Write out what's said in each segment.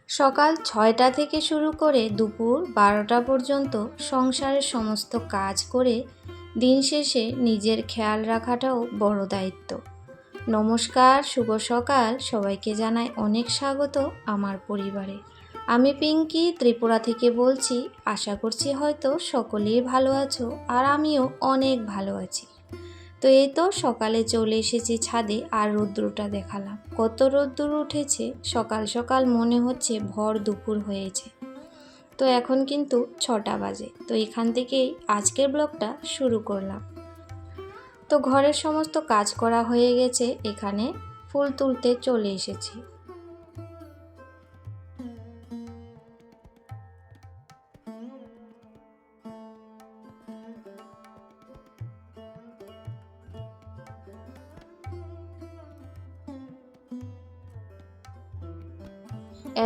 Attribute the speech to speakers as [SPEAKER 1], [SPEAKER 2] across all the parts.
[SPEAKER 1] সকাল ৬টা থেকে শুরু করে দুপুর ১২টা পর্যন্ত সংসারের সমস্ত কাজ করে দিন শেষে নিজের খেয়াল রাখাটাও বড় দায়িত্ব। নমস্কার, শুভ সকাল। সবাইকে জানাই অনেক স্বাগত আমার পরিবারে। আমি পিঙ্কি ত্রিপুরা থেকে বলছি। আশা করছি হয়তো সকলেই ভালো আছো, আর আমিও অনেক ভালো আছি। তো এই তো সকালে চলে এসেছি ছাদে, আর রৌদ্রটা দেখালাম। কত রৌদ্র উঠেছে, সকাল সকাল মনে হচ্ছে ভর দুপুর হয়েছে। তো এখন কিন্তু ৬টা বাজে। তো এখান থেকেই আজকের ব্লগটা শুরু করলাম। তো ঘরের সমস্ত কাজ করা হয়ে গেছে, এখানে ফুল তুলতে চলে এসেছি।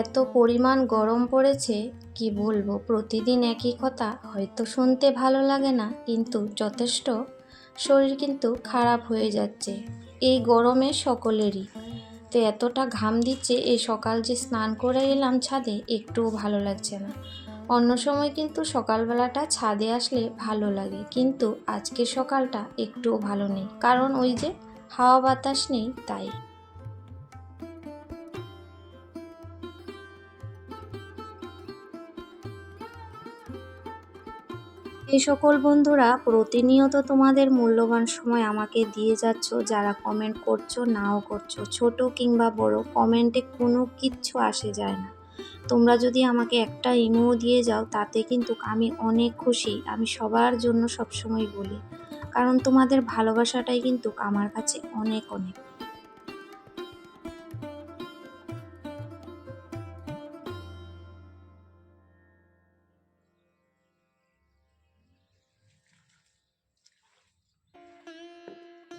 [SPEAKER 1] এত পরিমাণ গরম পড়েছে, কি বলবো। প্রতিদিন একই কথা, হয়তো শুনতে ভালো লাগে না, কিন্তু যথেষ্ট শরীর কিন্তু খারাপ হয়ে যাচ্ছে এই গরমে সকলেরই। তো এতটা ঘাম দিচ্ছে, এই সকাল যে স্নান করে এলাম ছাদে, একটুও ভালো লাগছে না। অন্য সময় কিন্তু সকালবেলাটা ছাদে আসলে ভালো লাগে, কিন্তু আজকে সকালটা একটুও ভালো নেই, কারণ ওই যে হাওয়া বাতাস নেই, তাই। এই সকল বন্ধুরা প্রতিনিয়ত তোমাদের মূল্যবান সময় আমাকে দিয়ে যাচ্ছ, যারা কমেন্ট করছো নাও করছো, ছোট কিংবা বড়, কমেন্টে কোনো কিচ্ছু আসে যায় না। তোমরা যদি আমাকে একটা ইমো দিয়ে যাও, তাতে কিন্তু আমি অনেক খুশি। আমি সবার জন্য সবসময় বলি, কারণ তোমাদের ভালোবাসাটাই কিন্তু আমার কাছে অনেক অনেক।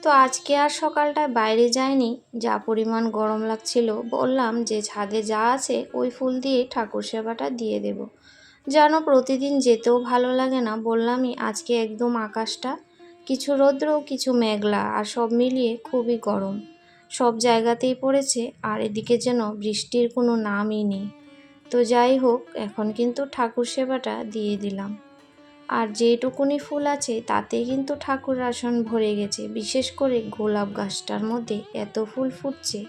[SPEAKER 1] তো আজকে আর সকালটায় বাইরে যাইনি, যা পরিমাণ গরম লাগছিল। বললাম যে ছাদে যা আছে ওই ফুল দিয়ে ঠাকুর সেবাটা দিয়ে দেব। যেন প্রতিদিন যেতেও ভালো লাগে না, বললামই আজকে একদম আকাশটা কিছু রৌদ্র কিছু মেঘলা, আর সব মিলিয়ে খুবই গরম সব জায়গাতেই পড়েছে, আর এদিকে যেন বৃষ্টির কোনো নামই নেই। তো যাই হোক, এখন কিন্তু ঠাকুর সেবাটা দিয়ে দিলাম। আর যেটুকুনি ফুল আছে তাতে কিন্তু ঠাকুর আসন ভরে গেছে। বিশেষ করে গোলাপ গাছটার মধ্যে এত ফুল ফুটছে,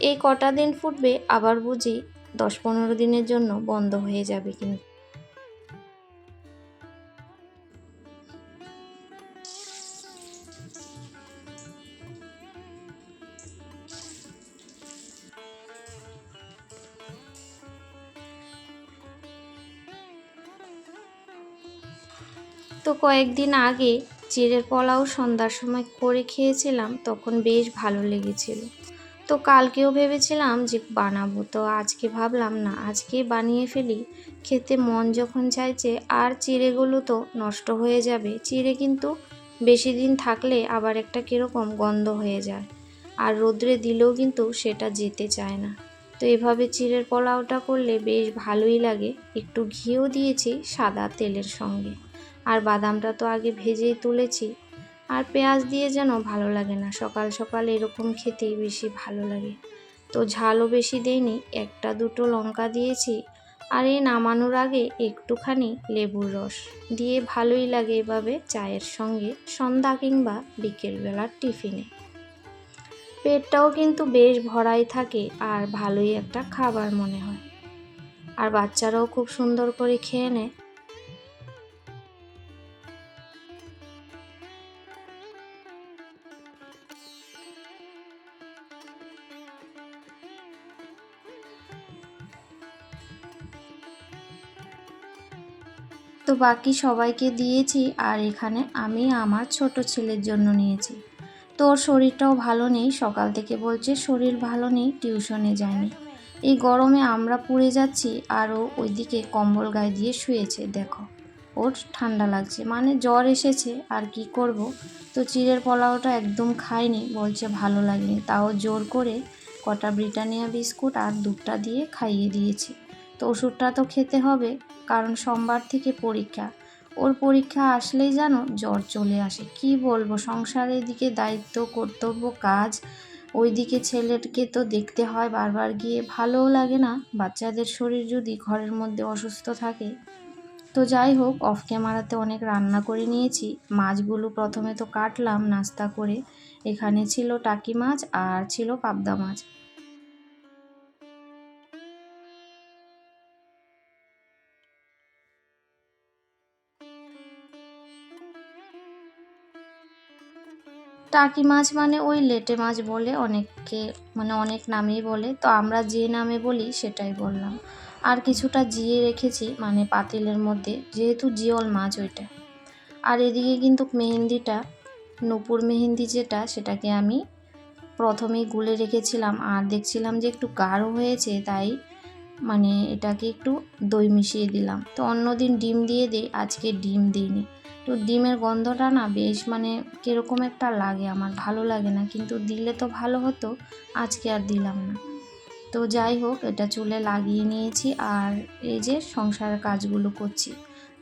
[SPEAKER 1] এই কটা দিন ফুটবে, আবার বুঝি ১০-১৫ দিনের জন্য বন্ধ হয়ে যাবে কিন্তু। তো কয়েকদিন আগে চিড়ের পোলাও সন্ধ্যার সময় করে খেয়েছিলাম, তখন বেশ ভালো লেগেছিল। তো কালকেও ভেবেছিলাম যে বানাবো, তো আজকে ভাবলাম না, আজকে বানিয়ে ফেলি। খেতে মন যখন চাইছে, আর চিড়েগুলো তো নষ্ট হয়ে যাবে। চিড়ে কিন্তু বেশি দিন থাকলে আবার একটা কীরকম গন্ধ হয়ে যায়, আর রোদ্রে দিলেও কিন্তু সেটা যেতে চায় না। তো এভাবে চিড়ের পোলাওটা করলে বেশ ভালোই লাগে। একটু ঘিও দিয়েছি সাদা তেলের সঙ্গে, আর বাদামটা তো আগে ভেজেই তুলেছি। আর পেঁয়াজ দিয়ে যেন ভালো লাগে না, সকাল সকাল এরকম খেতেই বেশি ভালো লাগে। তো ঝালও বেশি দেইনি, একটা দুটো লঙ্কা দিয়েছি। আর এই নামানোর আগে একটুখানি লেবুর রস দিয়ে ভালোই লাগে এভাবে চায়ের সঙ্গে, সন্ধ্যা কিংবা বিকেলবেলার টিফিনে। পেটটাও কিন্তু বেশ ভরাই থাকে, আর ভালোই একটা খাবার মনে হয়। আর বাচ্চারাও খুব সুন্দর করে খেয়ে নেয়। তো বাকি সবাইকে দিয়েছি, আর এখানে আমি আমার ছোট ছেলের জন্য নিয়েছি। তো ওর শরীরটাও ভালো নেই, সকাল থেকে বলছে শরীর ভালো নেই, টিউশনে যায়নি। এই গরমে আমরা পুড়ে যাচ্ছি, আর ও ওইদিকে কম্বল গায়ে দিয়ে শুয়েছে। দেখো, ওর ঠান্ডা লাগছে, মানে জ্বর এসেছে, আর কি করব। তো চিড়ের পোলাওটা একদম খায়নি, বলছে ভালো লাগেনি, তাও জোর করে কটা ব্রিটানিয়া বিস্কুট আর দুধটা দিয়ে খাইয়ে দিয়েছি। তো ওষুধটা তো খেতে হবে, কারণ সোমবার থেকে পরীক্ষা। ওর পরীক্ষা আসলেই যেন জ্বর চলে আসে। কি বলবো, সংসারের দিকে দায়িত্ব, কর্তব্য, কাজ, ওইদিকে ছেলেকে তো দেখতে হয় বারবার গিয়ে, ভালোও লাগে না বাচ্চাদের শরীর যদি ঘরের মধ্যে অসুস্থ থাকে। তো যাই হোক, অফ ক্যামেরাতে অনেক রান্না করে নিয়েছি। মাছগুলো প্রথমে তো কাটলাম নাস্তা করে। এখানে ছিল টাকি মাছ আর ছিল পাবদা মাছ। টাকি মাছ মানে ওই লেটে মাছ বলে অনেককে, মানে অনেক নামেই বলে, তো আমরা যে নামে বলি সেটাই বললাম। আর কিছুটা জিয়ে রেখেছি মানে পাতিলের মধ্যে, যেহেতু জিওল মাছ ওইটা। আর এদিকে কিন্তু মেহেন্দিটা, নূপুর মেহেন্দি যেটা, সেটাকে আমি প্রথমেই গুলে রেখেছিলাম। আর দেখছিলাম যে একটু গাঢ় হয়েছে, তাই মানে এটাকে একটু দই মিশিয়ে দিলাম। তো অন্যদিন ডিম দিয়ে দিই, আজকে ডিম দিইনি। তো ডিমের গন্ধটা না বেশ মানে কীরকম একটা লাগে, আমার ভালো লাগে না, কিন্তু দিলে তো ভালো হতো, আজকে আর দিলাম না। তো যাই হোক, এটা চুলে লাগিয়ে নিয়েছি আর এই যে সংসারের কাজগুলো করছি।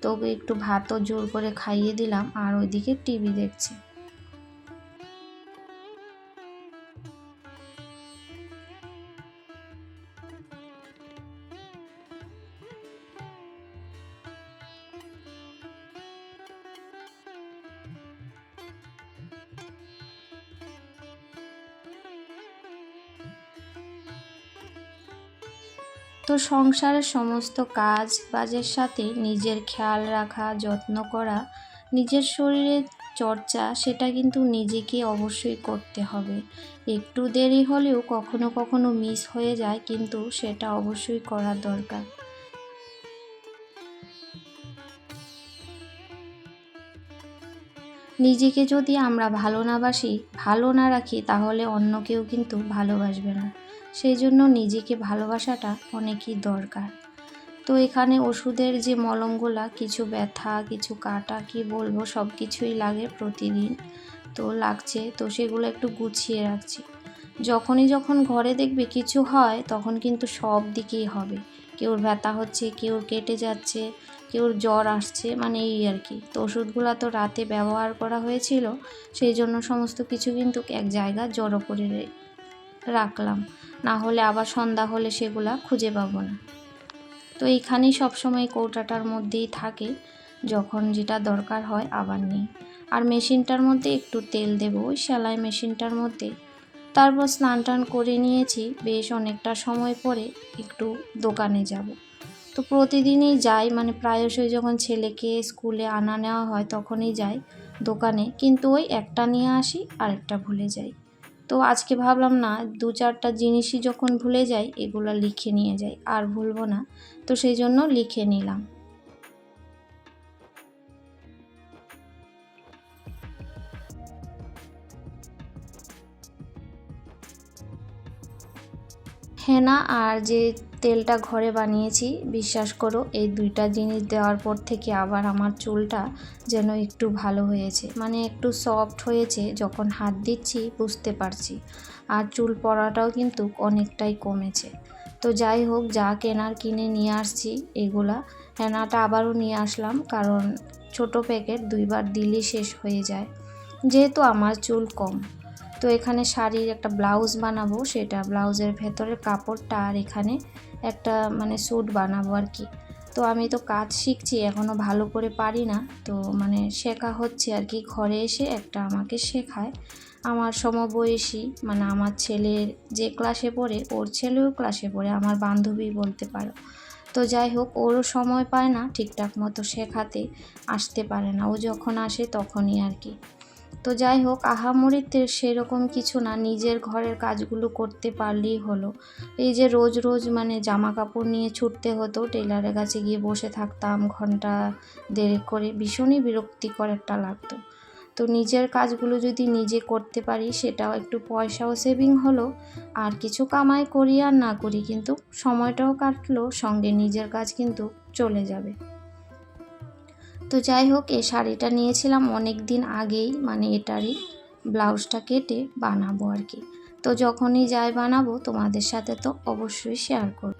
[SPEAKER 1] তো ওকে একটু ভাতও জোর করে খাইয়ে দিলাম আর ওইদিকে টিভি দেখছি। তো সংসারের সমস্ত কাজ বাজের সাথে নিজের খেয়াল রাখা, যত্ন করা, নিজের শরীরের চর্চা, সেটা কিন্তু নিজেকে অবশ্যই করতে হবে। একটু দেরি হলেও কখনো কখনো মিস হয়ে যায়, কিন্তু সেটা অবশ্যই করা দরকার। নিজেকে যদি আমরা ভালো না বাসি, ভালো না রাখি, তাহলে অন্য কেউ কিন্তু ভালোবাসবে না। সেই জন্য নিজেকে ভালোবাসাটা অনেকই দরকার। তো এখানে ওষুধের যে মলমগুলা, কিছু ব্যথা, কিছু কাটা, কি বলবো, সব কিছুই লাগে প্রতিদিন। তো লাগছে, তো সেগুলো একটু গুছিয়ে রাখছি। যখন ঘরে দেখবে কিছু হয়, তখন কিন্তু সব দিকেই হবে। কেউর ব্যথা হচ্ছে, কেউর কেটে যাচ্ছে, কেউর জ্বর আসছে, মানে এই আর কি। তো ওষুধগুলো তো রাতে ব্যবহার করা হয়েছিল, সেই জন্য সমস্ত কিছু কিন্তু এক জায়গায় জড়ো করে রাখলাম। না হলে আবার সন্ধ্যা হলে সেগুলা খুঁজে পাবো না। তো এইখানেই সবসময় কৌটাটার মধ্যেই থাকে, যখন যেটা দরকার হয় আবার নিই। আর মেশিনটার মধ্যে একটু তেল দেবো, ওই সেলাই মেশিনটার মধ্যে। তারপর স্নান টান করে নিয়েছি, বেশ অনেকটা সময় পরে একটু দোকানে যাব। তো প্রতিদিনই যাই, মানে প্রায়শই যখন ছেলেকে স্কুলে আনা নেওয়া হয় তখনই যাই দোকানে, কিন্তু ওই একটা নিয়ে আসি আরেকটা ভুলে যাই। তো আজকে ভাবলাম না, 2-4টা জিনিসই যখন ভুলে যাই, এগুলো লিখে নিয়ে যাই, আর ভুলবো না। তো সেই জন্য লিখে নিলাম। হেনা আর যে তেলটা ঘরে বানিয়েছি, বিশ্বাস করো এই 2টা জিনিস দেওয়ার পর থেকে আবার আমার চুলটা যেন একটু ভালো হয়েছে, মানে একটু সফট হয়েছে, যখন হাত দিচ্ছি বুঝতে পারছি। আর চুল পড়াটাও কিন্তু অনেকটাই কমেছে। তো যাই হোক, যা কেনার কিনে নিয়ে আসছি এগুলা। হেনাটা আবারও নিয়ে আসলাম, কারণ ছোট প্যাকেট 2বার দিলেই শেষ হয়ে যায়, যেহেতু আমার চুল কম। তো এখানে শাড়ির একটা ব্লাউজ বানাবো, সেটা ব্লাউজের ভেতরের কাপড়টা আর এখানে একটা মানে স্যুট বানাবো আর কি। তো আমি তো কাজ শিখছি, এখনও ভালো করে পারি না, তো মানে শেখা হচ্ছে আর কি। ঘরে এসে একটা আমাকে শেখায়, আমার সমবয়সী, মানে আমার ছেলের যে ক্লাসে পড়ে, ওর ছেলেও ক্লাসে পড়ে, আমার বান্ধবী বলতে পারো। তো যাই হোক, ওরও সময় পায় না ঠিকঠাক মতো শেখাতে, আসতে পারে না, ও যখন আসে তখনই আর কি। তো যাই হোক, আহামরিতে সেরকম কিছু না, নিজের ঘরের কাজগুলো করতে পারলেই হলো। এই যে রোজ রোজ মানে জামা কাপড় নিয়ে ছুটতে হতো, টেলারের কাছে গিয়ে বসে থাকতাম ঘন্টা দেড়েক করে, ভীষণই বিরক্তিকর একটা লাগতো। তো নিজের কাজগুলো যদি নিজে করতে পারি, সেটাও একটু পয়সাও সেভিং হলো, আর কিছু কামাই করি আর না করি, কিন্তু সময়টাও কাটলো, সঙ্গে নিজের কাজ কিন্তু চলে যাবে। তো যাই হোক, এই শাড়িটা নিয়েছিলাম অনেক দিন আগেই, মানে এটারই ব্লাউজটা কেটে বানাবো আর কি। তো যখনই যাই বানাবো, তোমাদের সাথে তো অবশ্যই শেয়ার করব।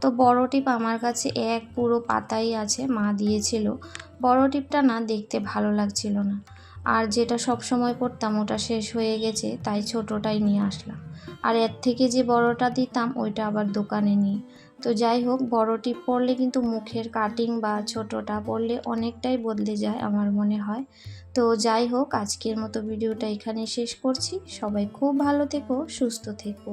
[SPEAKER 1] তো বড় টিপ আমার কাছে এক পুরো পাতাই আছে, মা দিয়েছিল। বড় টিপটা না দেখতে ভালো লাগছিল না, আর যেটা সব সময় পরতাম ওটা শেষ হয়ে গেছে, তাই ছোটটাই নিয়ে আসলাম। আর এর থেকে যে বড়টা দিতাম ওইটা আবার দোকানে নিই। তো যাই হোক, বড় টিপ পরলে কিন্তু মুখের কাটিং বা ছোটটা পরলে অনেকটাই বদলে যায় আমার মনে হয়। তো যাই হোক, আজকের মতো ভিডিওটা এখানে শেষ করছি। সবাই খুব ভালো থেকো, সুস্থ থেকো।